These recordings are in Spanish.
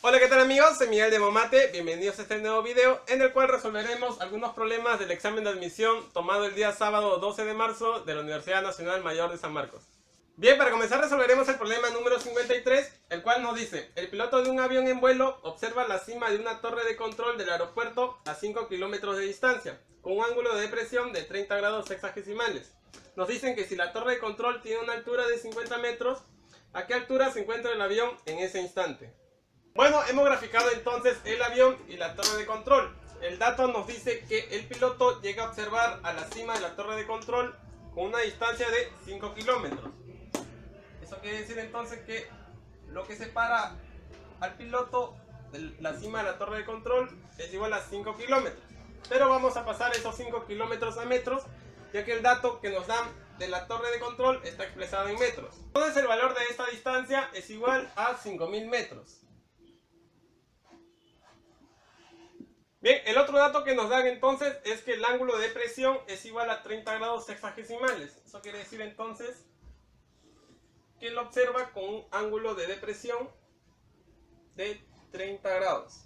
Hola, ¿qué tal amigos? Soy Miguel de Momate, bienvenidos a este nuevo video en el cual resolveremos algunos problemas del examen de admisión tomado el día sábado 12 de marzo de la Universidad Nacional Mayor de San Marcos. Bien, para comenzar resolveremos el problema número 53, el cual nos dice: el piloto de un avión en vuelo observa la cima de una torre de control del aeropuerto a 5 kilómetros de distancia, con un ángulo de depresión de 30 grados sexagesimales. Nos dicen que si la torre de control tiene una altura de 50 metros, ¿a qué altura se encuentra el avión en ese instante? Bueno, hemos graficado entonces el avión y la torre de control. El dato nos dice que el piloto llega a observar a la cima de la torre de control con una distancia de 5 kilómetros. Eso quiere decir entonces que lo que separa al piloto de la cima de la torre de control es igual a 5 kilómetros. Pero vamos a pasar esos 5 kilómetros a metros, ya que el dato que nos dan de la torre de control está expresado en metros. Entonces el valor de esta distancia es igual a 5000 metros. Bien, el otro dato que nos dan entonces es que el ángulo de depresión es igual a 30 grados sexagesimales. Eso quiere decir entonces que lo observa con un ángulo de depresión de 30 grados.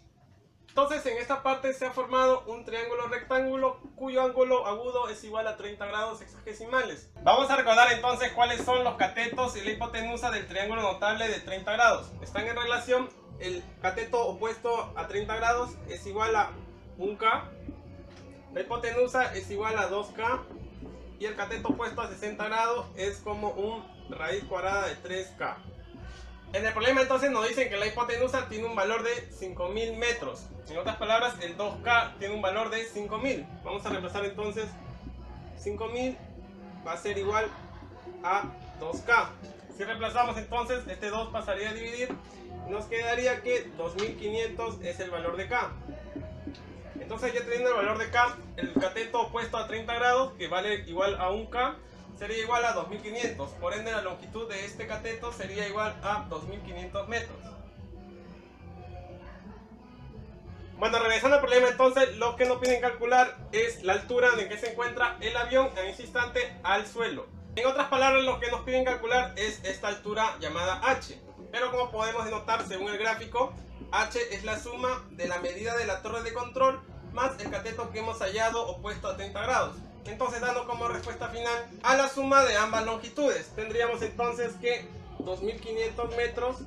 Entonces en esta parte se ha formado un triángulo rectángulo cuyo ángulo agudo es igual a 30 grados sexagesimales. Vamos a recordar entonces cuáles son los catetos y la hipotenusa del triángulo notable de 30 grados. Están en relación. El cateto opuesto a 30 grados es igual a 1K, la hipotenusa es igual a 2K y el cateto opuesto a 60 grados es como un raíz cuadrada de 3K. En el problema entonces nos dicen que la hipotenusa tiene un valor de 5000 metros. En otras palabras, el 2K tiene un valor de 5000. Vamos a reemplazar entonces 5000 va a ser igual a 2K. Si reemplazamos entonces, este 2 pasaría a dividir. Nos quedaría que 2500 es el valor de K. Entonces, ya teniendo el valor de K, el cateto opuesto a 30 grados, que vale igual a 1K, sería igual a 2500. Por ende, la longitud de este cateto sería igual a 2500 metros. Bueno, regresando al problema entonces, lo que nos piden calcular es la altura en que se encuentra el avión en ese instante al suelo. En otras palabras, lo que nos piden calcular es esta altura llamada h. Pero como podemos denotar según el gráfico, h es la suma de la medida de la torre de control más el cateto que hemos hallado opuesto a 30 grados. Entonces, dando como respuesta final a la suma de ambas longitudes, tendríamos entonces que 2500 metros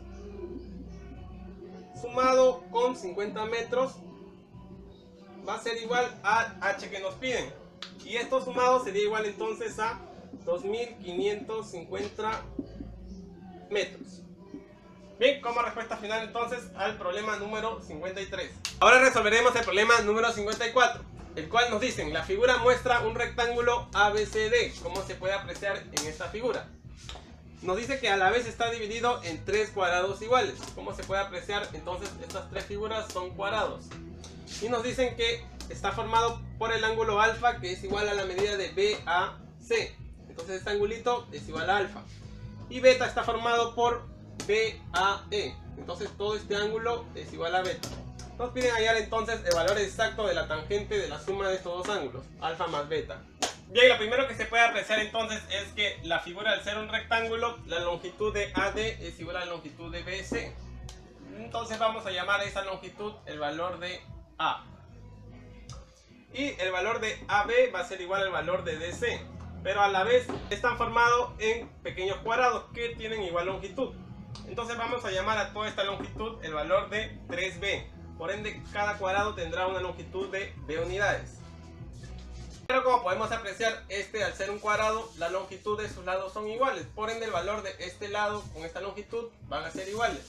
sumado con 50 metros va a ser igual a h que nos piden. Y esto sumado sería igual entonces a 2550 metros. Bien, como respuesta final entonces al problema número 53. Ahora resolveremos el problema número 54, el cual nos dicen: la figura muestra un rectángulo ABCD. ¿Cómo se puede apreciar en esta figura? Nos dice que a la vez está dividido en 3 cuadrados iguales. ¿Cómo se puede apreciar? Entonces estas tres figuras son cuadrados. Y nos dicen que está formado por el ángulo alfa, que es igual a la medida de BAC. Entonces este angulito es igual a alfa. Y beta está formado por BAE. Entonces todo este ángulo es igual a beta. Nos piden hallar entonces el valor exacto de la tangente de la suma de estos dos ángulos, alfa más beta. Bien, lo primero que se puede apreciar entonces es que la figura, al ser un rectángulo, la longitud de AD es igual a la longitud de BC. Entonces vamos a llamar a esa longitud el valor de A. Y el valor de AB va a ser igual al valor de DC. Pero a la vez están formados en pequeños cuadrados que tienen igual longitud. Entonces vamos a llamar a toda esta longitud el valor de 3b. Por ende, cada cuadrado tendrá una longitud de b unidades. Pero como podemos apreciar, al ser un cuadrado, la longitud de sus lados son iguales. Por ende, el valor de este lado con esta longitud van a ser iguales.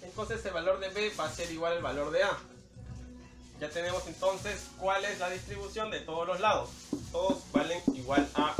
Entonces el valor de b va a ser igual al valor de a. Ya tenemos entonces cuál es la distribución de todos los lados. Todos valen igual a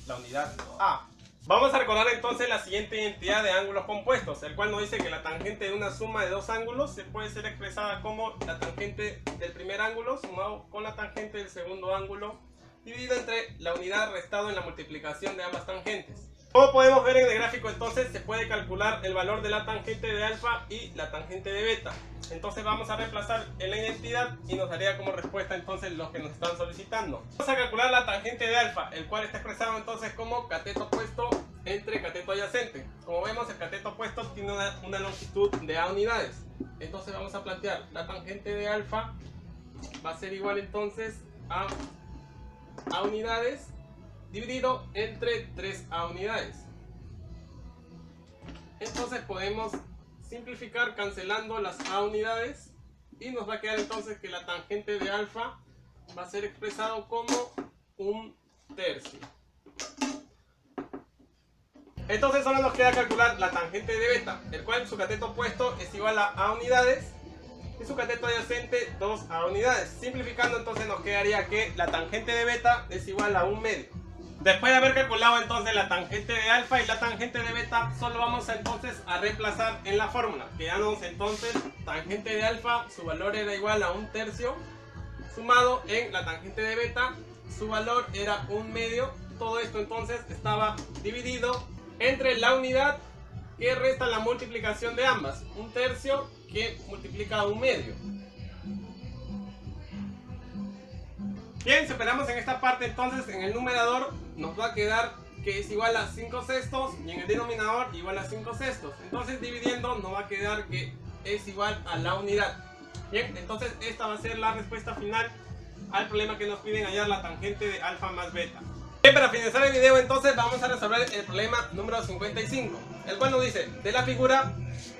la unidad a. Vamos a recordar entonces la siguiente identidad de ángulos compuestos, el cual nos dice que la tangente de una suma de dos ángulos se puede ser expresada como la tangente del primer ángulo sumado con la tangente del segundo ángulo, dividido entre la unidad restado en la multiplicación de ambas tangentes. Como podemos ver en el gráfico entonces, se puede calcular el valor de la tangente de alfa y la tangente de beta. Entonces vamos a reemplazar en la identidad y nos daría como respuesta entonces los que nos están solicitando. Vamos a calcular la tangente de alfa, el cual está expresado entonces como cateto opuesto entre cateto adyacente. Como vemos, el cateto opuesto tiene una longitud de A unidades. Entonces vamos a plantear la tangente de alfa va a ser igual entonces a A unidades dividido entre 3A unidades. Entonces podemos simplificar cancelando las A unidades y nos va a quedar entonces que la tangente de alfa va a ser expresado como 1/3. Entonces solo nos queda calcular la tangente de beta, el cual su cateto opuesto es igual a A unidades y su cateto adyacente 2A unidades. Simplificando entonces nos quedaría que la tangente de beta es igual a 1/2. Después de haber calculado entonces la tangente de alfa y la tangente de beta, solo vamos entonces a reemplazar en la fórmula. Quedamos entonces tangente de alfa, su valor era igual a 1/3, sumado en la tangente de beta, su valor era 1/2. Todo esto entonces estaba dividido entre la unidad que resta la multiplicación de ambas, 1/3 que multiplica a 1/2. Bien, si operamos en esta parte entonces en el numerador nos va a quedar que es igual a 5/6 y en el denominador igual a 5/6. Entonces dividiendo nos va a quedar que es igual a la unidad. Bien, entonces esta va a ser la respuesta final al problema que nos piden hallar la tangente de alfa más beta. Bien, para finalizar el video entonces vamos a resolver el problema número 55, el cual nos dice, de la figura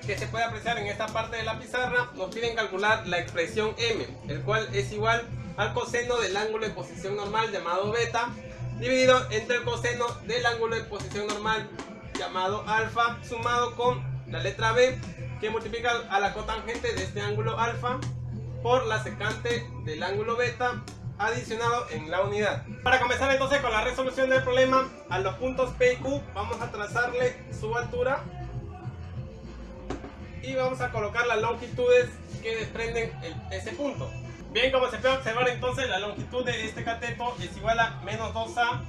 que se puede apreciar en esta parte de la pizarra, nos piden calcular la expresión m, el cual es igual al coseno del ángulo de posición normal llamado beta, dividido entre el coseno del ángulo de posición normal llamado alfa, sumado con la letra b, que multiplica a la cotangente de este ángulo alfa por la secante del ángulo beta, adicionado en la unidad. Para comenzar entonces con la resolución del problema, a los puntos P y Q vamos a trazarle su altura y vamos a colocar las longitudes que desprenden ese punto. Bien, como se puede observar entonces, la longitud de este cateto es igual a menos 2A,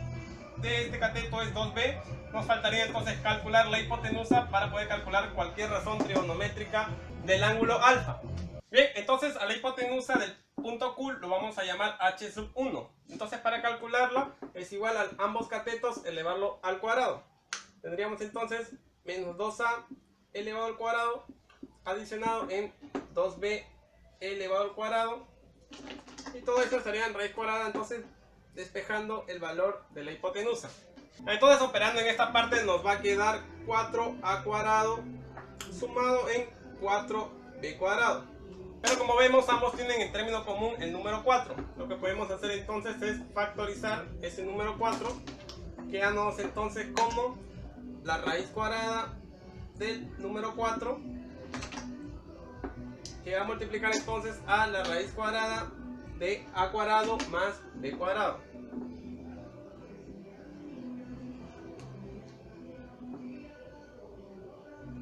de este cateto es 2B. Nos faltaría entonces calcular la hipotenusa para poder calcular cualquier razón trigonométrica del ángulo alfa. Bien, entonces a la hipotenusa del punto Q lo vamos a llamar h1. Entonces para calcularla es igual a ambos catetos elevarlo al cuadrado. Tendríamos entonces menos 2A elevado al cuadrado adicionado en 2B elevado al cuadrado. Y todo esto estaría en raíz cuadrada, entonces despejando el valor de la hipotenusa. Entonces operando en esta parte nos va a quedar 4a cuadrado sumado en 4b cuadrado. Pero como vemos ambos tienen en término común el número 4. Lo que podemos hacer entonces es factorizar ese número 4, quedándonos entonces como la raíz cuadrada del número 4, que va a multiplicar entonces a la raíz cuadrada de a cuadrado más b cuadrado.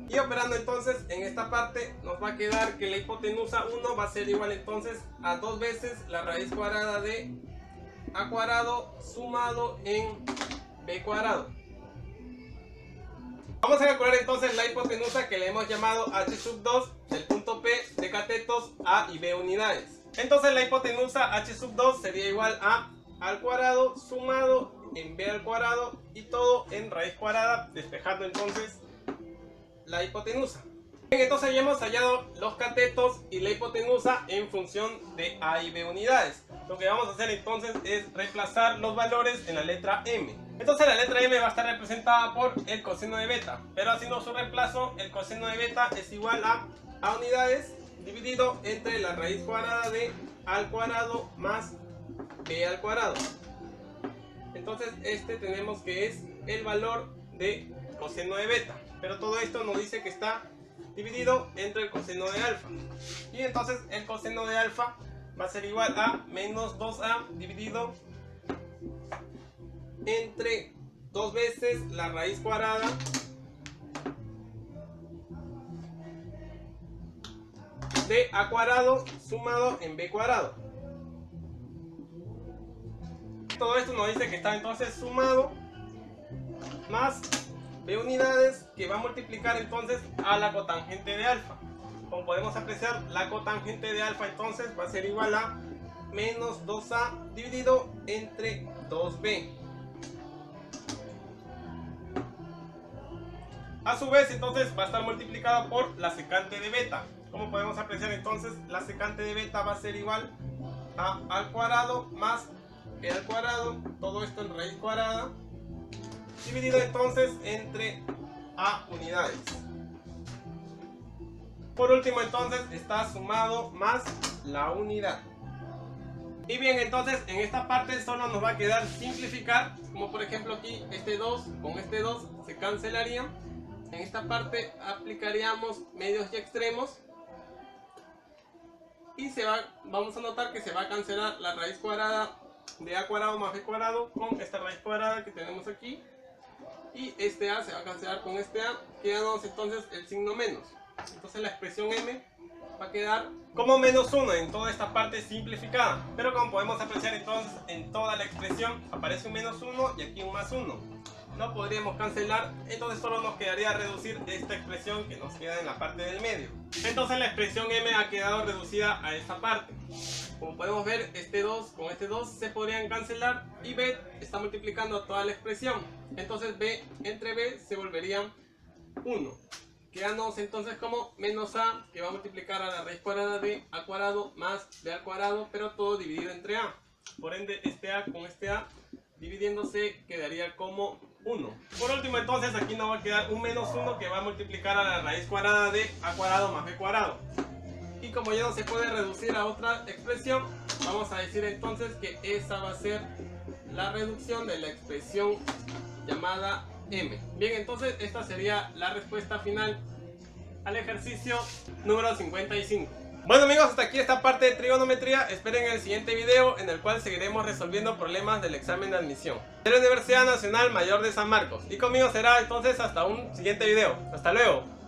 Y operando entonces en esta parte nos va a quedar que la hipotenusa 1 va a ser igual entonces a 2 veces la raíz cuadrada de a cuadrado sumado en b cuadrado. Vamos a calcular entonces la hipotenusa que le hemos llamado h2 del punto P de catetos A y B unidades. Entonces la hipotenusa h2 sería igual a al cuadrado sumado en b al cuadrado y todo en raíz cuadrada, despejando entonces la hipotenusa. Bien, entonces ya hemos hallado los catetos y la hipotenusa en función de A y B unidades. Lo que vamos a hacer entonces es reemplazar los valores en la letra m. Entonces la letra m va a estar representada por el coseno de beta, pero haciendo su reemplazo el coseno de beta es igual a unidades dividido entre la raíz cuadrada de a al cuadrado más b al cuadrado. Entonces este tenemos que es el valor de coseno de beta, pero todo esto nos dice que está dividido entre el coseno de alfa, y entonces el coseno de alfa va a ser igual a menos 2a dividido entre 2 veces la raíz cuadrada de a cuadrado sumado en b cuadrado. Todo esto nos dice que está entonces sumado más b unidades, que va a multiplicar entonces a la cotangente de alfa. como podemos apreciar, la cotangente de alfa entonces va a ser igual a menos 2a dividido entre 2b. A su vez entonces va a estar multiplicada por la secante de beta. Como podemos apreciar entonces, la secante de beta va a ser igual a al cuadrado más b al cuadrado, todo esto en raíz cuadrada, dividido entonces entre a unidades. Por último entonces está sumado más la unidad. Y bien, entonces en esta parte solo nos va a quedar simplificar, como por ejemplo aquí este 2 con este 2 se cancelarían. En esta parte aplicaríamos medios y extremos y vamos a notar que se va a cancelar la raíz cuadrada de a cuadrado más b cuadrado con esta raíz cuadrada que tenemos aquí, y este a se va a cancelar con este a, quedándonos entonces el signo menos. Entonces la expresión m va a quedar como menos 1 en toda esta parte simplificada, pero como podemos apreciar entonces en toda la expresión aparece un menos 1 y aquí un más 1. No podríamos cancelar, entonces solo nos quedaría reducir esta expresión que nos queda en la parte del medio. Entonces la expresión m ha quedado reducida a esta parte. Como podemos ver, este 2 con este 2 se podrían cancelar y b está multiplicando toda la expresión. Entonces b entre b se volverían 1. Quedándonos entonces como menos a, que va a multiplicar a la raíz cuadrada de a cuadrado más b al cuadrado, pero todo dividido entre a. Por ende, este a con este a dividiéndose quedaría como 1. Por último entonces aquí nos va a quedar un menos 1 que va a multiplicar a la raíz cuadrada de a cuadrado más b cuadrado. Y como ya no se puede reducir a otra expresión, vamos a decir entonces que esa va a ser la reducción de la expresión llamada m. Bien, entonces esta sería la respuesta final al ejercicio número 55. Bueno amigos, hasta aquí esta parte de trigonometría. Esperen el siguiente video en el cual seguiremos resolviendo problemas del examen de admisión de la Universidad Nacional Mayor de San Marcos. Y conmigo será entonces hasta un siguiente video. Hasta luego.